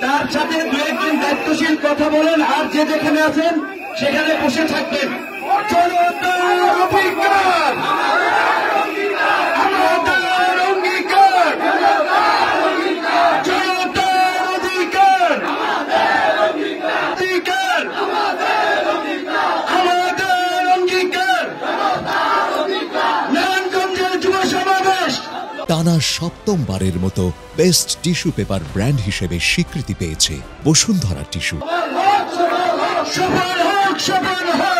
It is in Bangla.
তার সাথে দু একদিন দায়িত্বশীল কথা বলেন, আর যে যেখানে আছেন সেখানে বসে থাকবেন। জনতার অধিকার, আমাদের অঙ্গীকার, জনতার অধিকার, অধিকার, আমাদের অঙ্গীকার। নারায়ণগঞ্জের যুব সমাবেশ টানা সপ্তমবারের মতো বেস্ট টিস্যু পেপার ব্র্যান্ড হিসেবে স্বীকৃতি পেয়েছে বসুন্ধরা টিস্যু। সফল হোক, সফল হোক।